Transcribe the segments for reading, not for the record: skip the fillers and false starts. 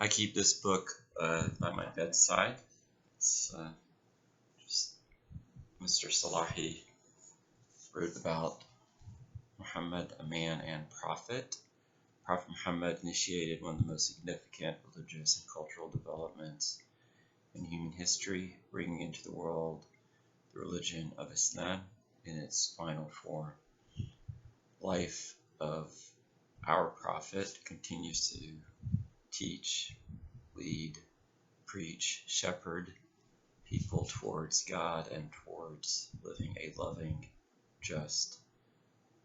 I keep this book by my bedside. It's just Mr. Salahi wrote about Muhammad, a man and prophet. Prophet Muhammad initiated one of the most significant religious and cultural developments in human history, bringing into the world the religion of Islam in its final form. Life of our prophet continues to teach, lead, preach, shepherd people towards God and towards living a loving, just,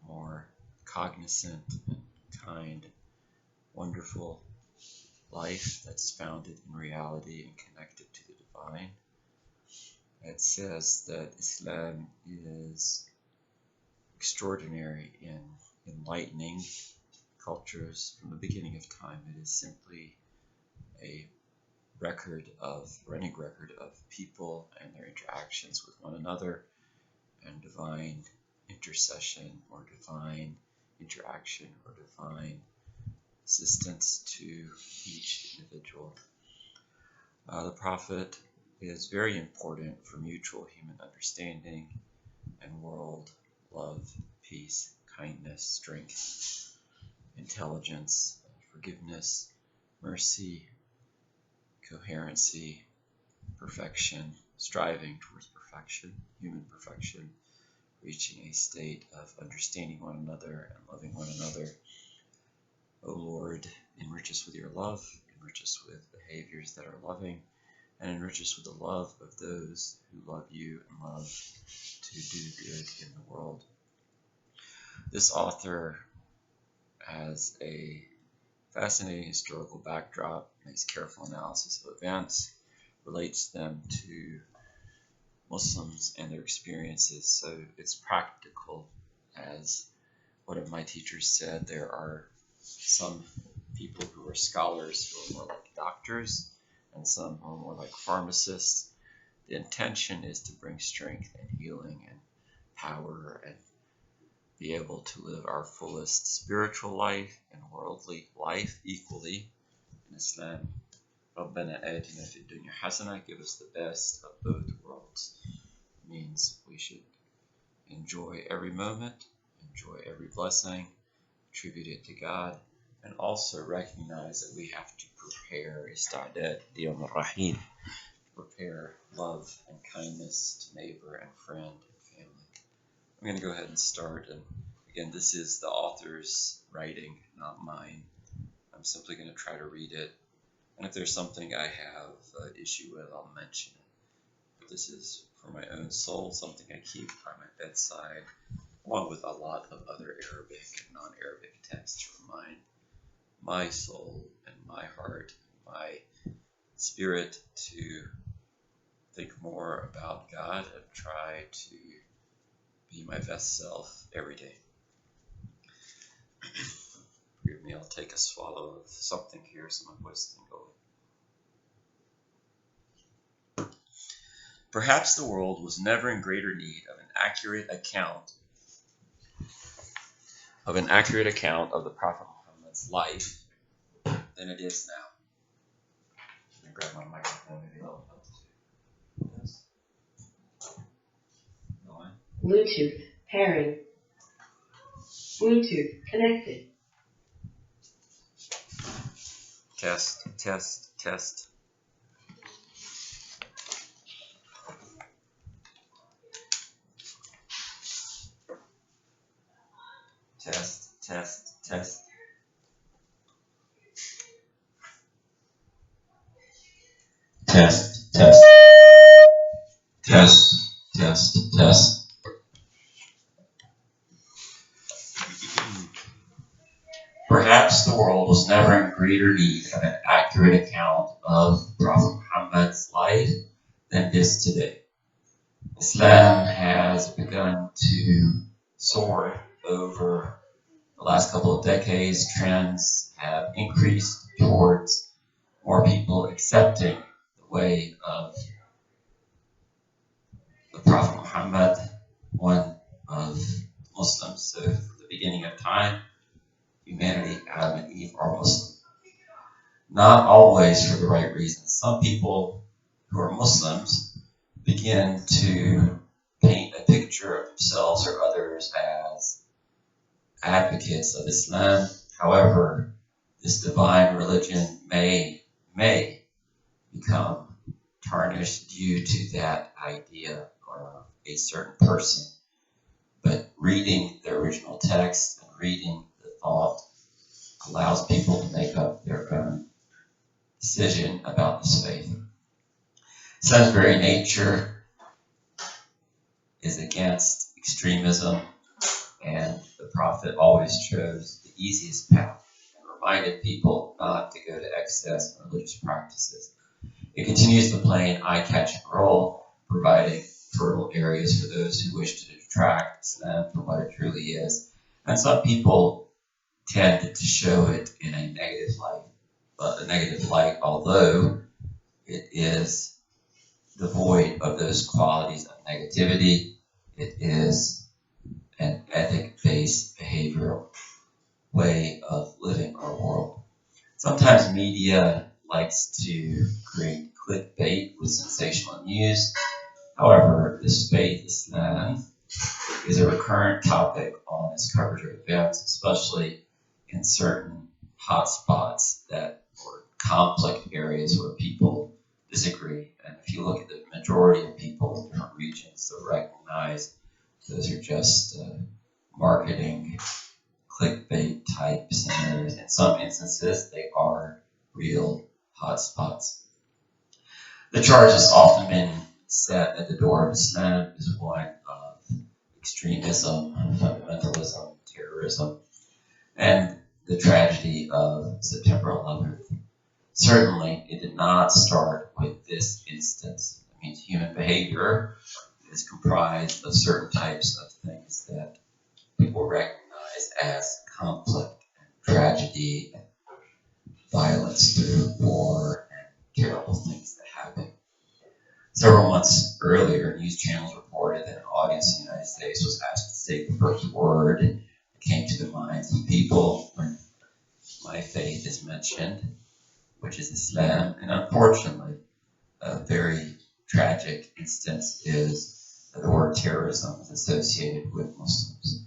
more cognizant and kind, wonderful life that's founded in reality and connected to the divine. It says that Islam is extraordinary in enlightening cultures from the beginning of time. It is simply a running record of people and their interactions with one another, and divine intercession or divine interaction or divine assistance to each individual. The prophet is very important for mutual human understanding and world love, peace, kindness, strength, intelligence, forgiveness, mercy, coherency, perfection, striving towards perfection, human perfection, reaching a state of understanding one another and loving one another. O Lord, enrich us with your love, enrich us with behaviors that are loving, and enrich us with the love of those who love you and love to do good in the world. This author has a fascinating historical backdrop, makes careful analysis of events, relates them to Muslims and their experiences, so it's practical. As one of my teachers said, there are some people who are scholars who are more like doctors, and some who are more like pharmacists. The intention is to bring strength and healing and power and be able to live our fullest spiritual life and worldly life equally in Islam. رَبَّنَا آتِنَا فِي الدُّنْيَا حَسَنَةً, give us the best of both worlds. It means we should enjoy every moment, enjoy every blessing, attribute it to God, and also recognize that we have to prepare ista'dad liyawm ar-rahil, prepare love and kindness to neighbor and friend and family. I'm going to go ahead and start, and again, this is the author's writing, not mine. I'm simply going to try to read it, and if there's something I have issue with, I'll mention it. But this is for my own soul, something I keep by my bedside, along with a lot of other Arabic and non-Arabic texts to remind my soul and my heart, and my spirit to think more about God and try to be my best self every day. Forgive me, I'll take a swallow of something here so my voice doesn't go away. Perhaps the world was never in greater need of an accurate account of the Prophet Muhammad's life than it is now. Let me grab my microphone, maybe that'll help too. Yes. Go on. Bluetooth pairing. Bluetooth connected. Test, test, test. Test, test, test. Test, test. Test, test, test. Perhaps the world was never in greater need of an accurate account of Prophet Muhammad's life than this today. Islam has begun to soar over the last couple of decades. Trends have increased towards more people accepting the way of the Prophet Muhammad, one of Muslims. So from the beginning of time, humanity, Adam and Eve, are Muslim. not always for the right reasons. Some people who are Muslims begin to paint a picture of themselves or others as advocates of Islam. However, this divine religion may become tarnished due to that idea or a certain person. But reading the original text and reading the thought allows people to make up their own decision about this faith. Islam's very nature is against extremism, and the Prophet always chose the easiest path and reminded people not to go to excess in religious practices. It continues to play an eye-catching role, providing fertile areas for those who wish to detract Islam from what it truly is. And some people tend to show it in a negative light, although it is devoid of those qualities of negativity. It is an ethic-based behavioral way of living our world. Sometimes media likes to create clickbait with sensational news. However, this faith, Islam, is a recurrent topic on its coverage of events, especially in certain hotspots or conflict areas where people disagree. And if you look at the majority of people in different regions, they'll recognize those are just marketing clickbait type scenarios. In some instances, they are real hotspots. The charge has often been set at the door of Islam is one of extremism, fundamentalism, terrorism, and the tragedy of September 11th. Certainly, it did not start with this instance. It means human behavior is comprised of certain types of things that people recognize as conflict and tragedy and violence through war and terrible things that happen. Several months earlier, news channels reported that an audience in the United States was asked to state the first word that came to the minds of people when my faith is mentioned, which is Islam. And unfortunately, a very tragic instance is that the word terrorism is associated with Muslims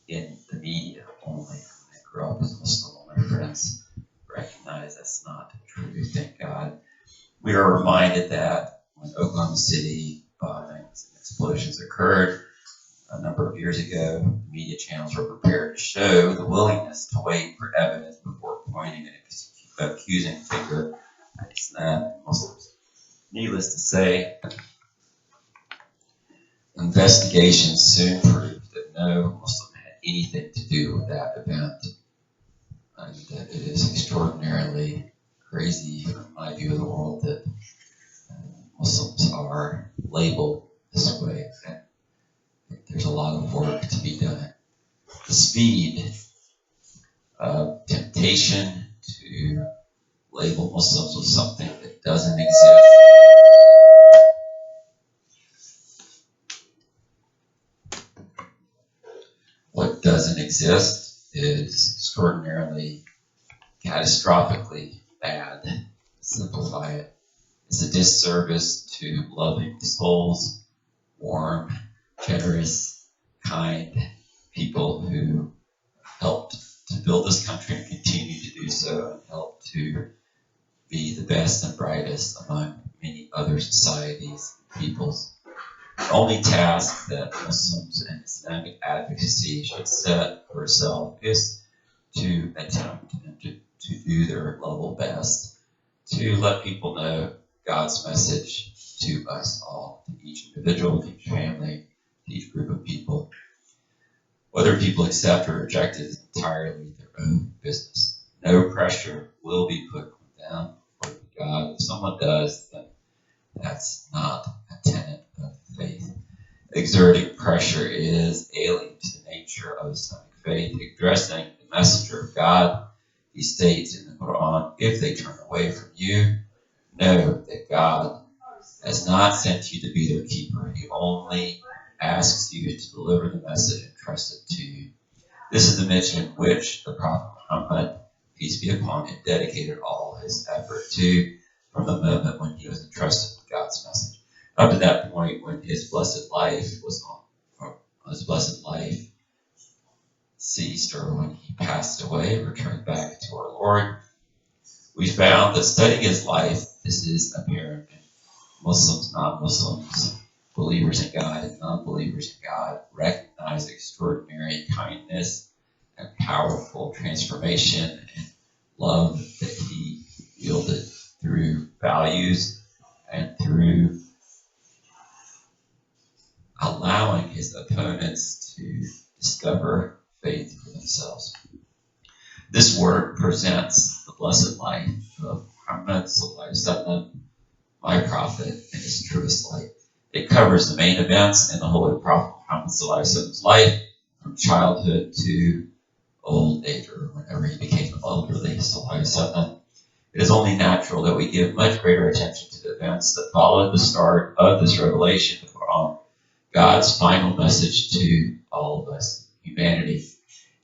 in the media only. When I grew up as Muslim, all my friends recognize that's not true, thank God. We are reminded that when Oklahoma City bombings and explosions occurred a number of years ago, the media channels were prepared to show the willingness to wait for evidence before pointing an accusing finger at Islam and Muslims. Needless to say, investigations soon proved that no Muslim had anything to do with that event, and that it is extraordinarily crazy from my view of the world that Muslims are labeled this way. And there's a lot of work to be done. The speed of temptation to label Muslims with something that doesn't exist what doesn't exist is extraordinarily, catastrophically bad. To simplify it, it's a disservice to loving souls, warm, generous, kind people who helped to build this country and continue to do so, and help to be the best and brightest among many other societies and peoples. The only task that Muslims and Islamic advocacy should set for itself is to attempt and to do their level best to let people know God's message to us all, to each individual, to each family, to each group of people. Whether people accept or reject it is entirely their own business. No pressure will be put on them or God. If someone does, then that's not a tenet of faith. Exerting pressure is alien to the nature of Islamic faith. Addressing the messenger of God, he states in the Quran, if they turn away from you, know that God has not sent you to be their keeper. He only asks you to deliver the message entrusted to you. This is the mission in which the Prophet Muhammad, peace be upon him, dedicated all his effort to, from the moment when he was entrusted with God's message. Up to that point, when his blessed life ceased, or when he passed away, returned back to our Lord, we found that studying his life, this is apparent in Muslims, non-Muslims, believers in God and non-believers in God, recognize extraordinary kindness and powerful transformation and love that he yielded through values and through allowing his opponents to discover faith for themselves. This work presents the blessed life of Muhammad Sallallahu Alaihi Wasallam, my prophet, in his truest light. It covers the main events in the Holy Prophet Muhammad Sallallahu Alaihi Wasallam's life, from childhood to old age, or whenever he became elderly. Sallallahu Alaihi Wasallam. It is only natural that we give much greater attention to the events that followed the start of this revelation of the Quran, God's final message to all of us, humanity.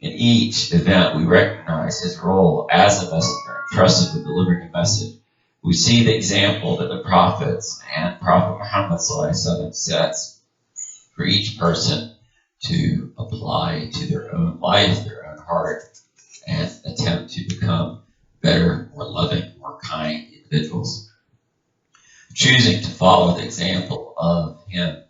In each event, we recognize his role as a messenger, entrusted with delivering a message. We see the example that the prophets and Prophet Muhammad sets for each person to apply to their own life, their own heart, and attempt to become better, more loving, more kind individuals. Choosing to follow the example of him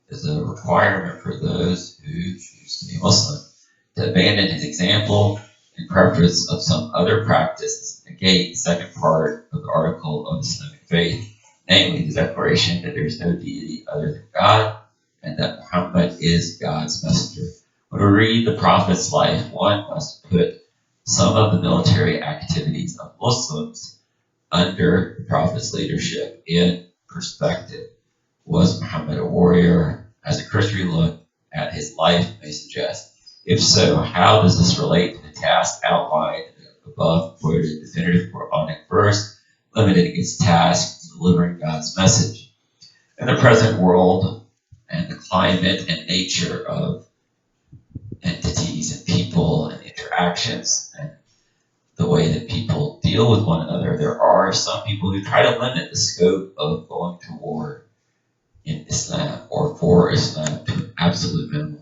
is a requirement for those who choose to be Muslim. To abandon his example in preference of some other practice negate the second part of the article of Islamic faith, namely the declaration that there is no deity other than God and that Muhammad is God's messenger. When we read the Prophet's life, one must put some of the military activities of Muslims under the Prophet's leadership in perspective. Was Muhammad a warrior, as a cursory look at his life may suggest? If so, how does this relate to the task outlined in the above quoted definitive Quranic verse, limiting its task to delivering God's message? In the present world and the climate and nature of entities and people and interactions and the way that people deal with one another, there are some people who try to limit the scope of going to war in Islam or for Islam to an absolute minimum.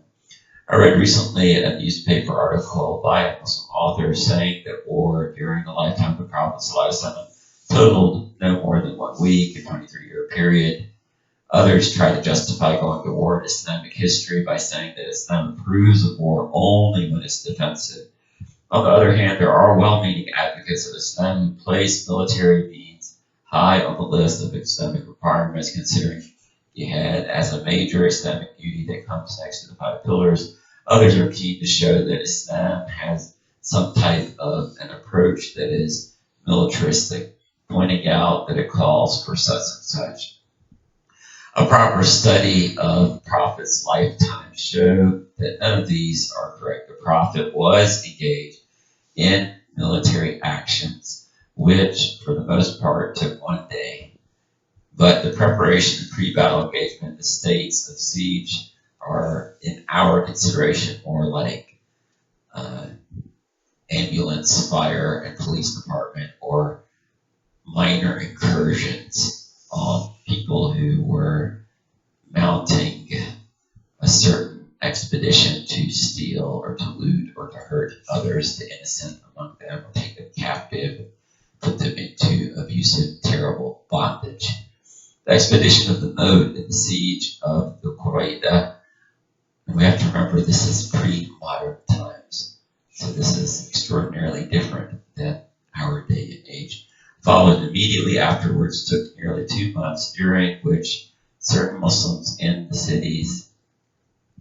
I read recently a newspaper article by a Muslim author saying that war during the lifetime of the Prophet ﷺ totaled no more than 1 week, a 23-year period. Others try to justify going to war in Islamic history by saying that Islam approves of war only when it's defensive. On the other hand, there are well-meaning advocates of Islam who place military means high on the list of Islamic requirements, considering jihad as a major Islamic duty that comes next to the 5 pillars. Others are keen to show that Islam has some type of an approach that is militaristic, pointing out that it calls for such and such. A proper study of the Prophet's lifetime showed that none of these are correct. The Prophet was engaged in military actions, which for the most part took 1 day. But the preparation and pre-battle engagement, the states of siege, are in our consideration more like ambulance, fire, and police department, or minor incursions on people who were mounting a certain expedition to steal or to loot or to hurt others, the innocent among them, or take them captive, put them into abusive, terrible bondage. The expedition of the Mahd in the siege of the Qurayda, and we have to remember this is pre-modern times, so this is extraordinarily different than our day and age. Followed immediately afterwards, took nearly 2 months, during which certain Muslims in the cities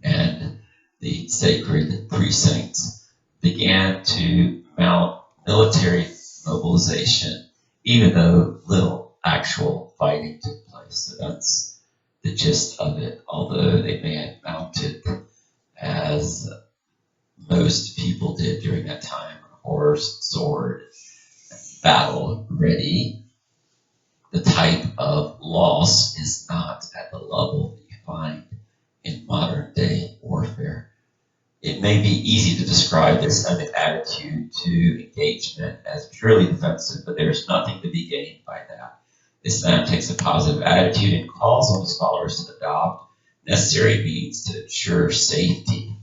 and the sacred precincts began to mount military mobilization, even though little actual fighting took place. So that's the gist of it, although they may have mounted, as most people did during that time, horse, sword, battle ready. The type of loss is not at the level that you find in modern day warfare. It may be easy to describe this kind of attitude to engagement as purely defensive, but there's nothing to be gained by that. Islam takes a positive attitude and calls on its followers to adopt necessary means to ensure safety.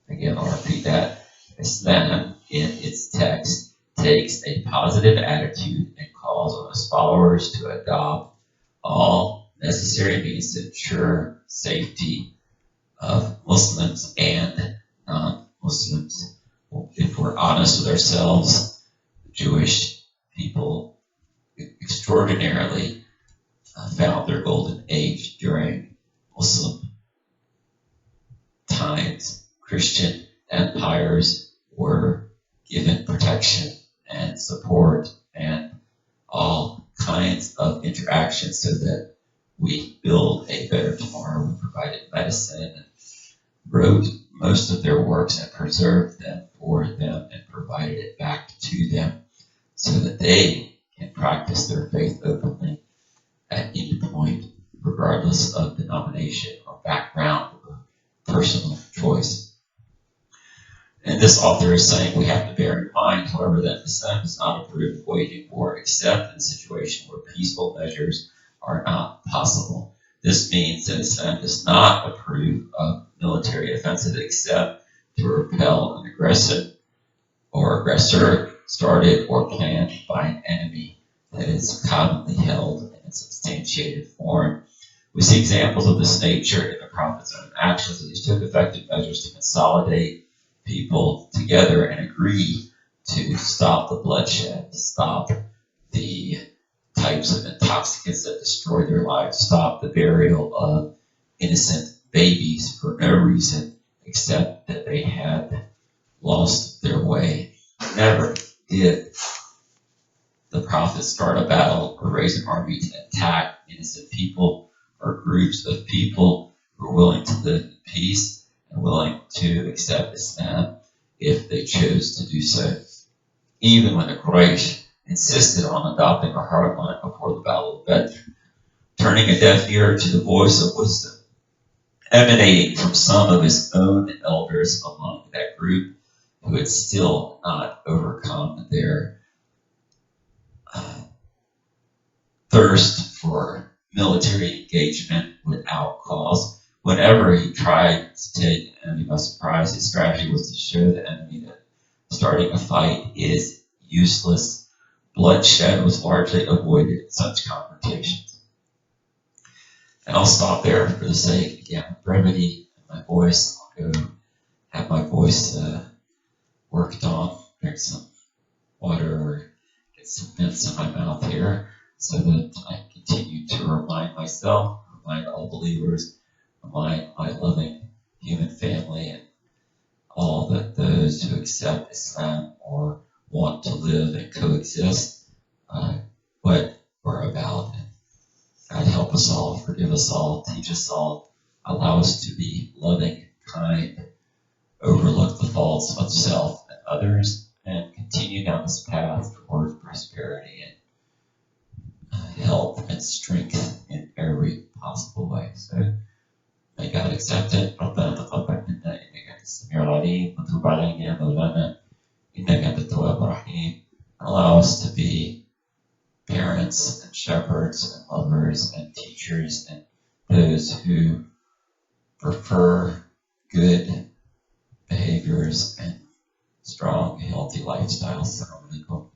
Again, I'll repeat that. Islam, in its text, takes a positive attitude and calls on its followers to adopt all necessary means to ensure safety of Muslims and non-Muslims. If we're honest with ourselves, the Jewish people extraordinarily found their golden age during Muslim times. Christian empires were given protection and support and all kinds of interactions so that we build a better tomorrow. We provided medicine and wrote most of their works and preserved them for them and provided it back to them so that they can practice their faith openly at any point, regardless of denomination or background or personal choice. And this author is saying we have to bear in mind, however, that Islam does not approve of waging war except in a situation where peaceful measures are not possible. This means that Islam does not approve of military offensive except to repel an aggressor started or planned by an enemy that is commonly held in a substantiated form. We see examples of this nature in the Prophet's own actions as he took effective measures to consolidate people together and agree to stop the bloodshed, to stop the types of intoxicants that destroy their lives, stop the burial of innocent babies for no reason except that they had lost their way. Never did the Prophet start a battle or raise an army to attack innocent people or groups of people who were willing to live in peace and willing to accept Islam if they chose to do so. Even when the Quraysh insisted on adopting a hard line before the Battle of Badr, turning a deaf ear to the voice of wisdom emanating from some of his own elders among that group who had still not overcome their thirst for military engagement without cause. Whenever he tried to take an enemy by surprise, his strategy was to show the enemy that starting a fight is useless. Bloodshed was largely avoided in such confrontations. And I'll stop there for the sake, again, of brevity and my voice. I'll go have my voice worked on, drink some water or get some mints in my mouth here so that I continue to remind myself, remind all believers, remind my loving human family and all that those who accept Islam or want to live and coexist, what we're about. God help us all, forgive us all, teach us all, allow us to be loving, kind, overlook the faults of self and others, and continue down this path toward prosperity and health and strength in every possible way. So may God accept it. ربنا تقبل منا إنك أنت السميع العليم وتب علينا يا مولانا إنك أنت التواب الرحيم. Allow us to be parents and shepherds and lovers and teachers and those who prefer good behaviors and strong, healthy lifestyles. Assalamu alaikum.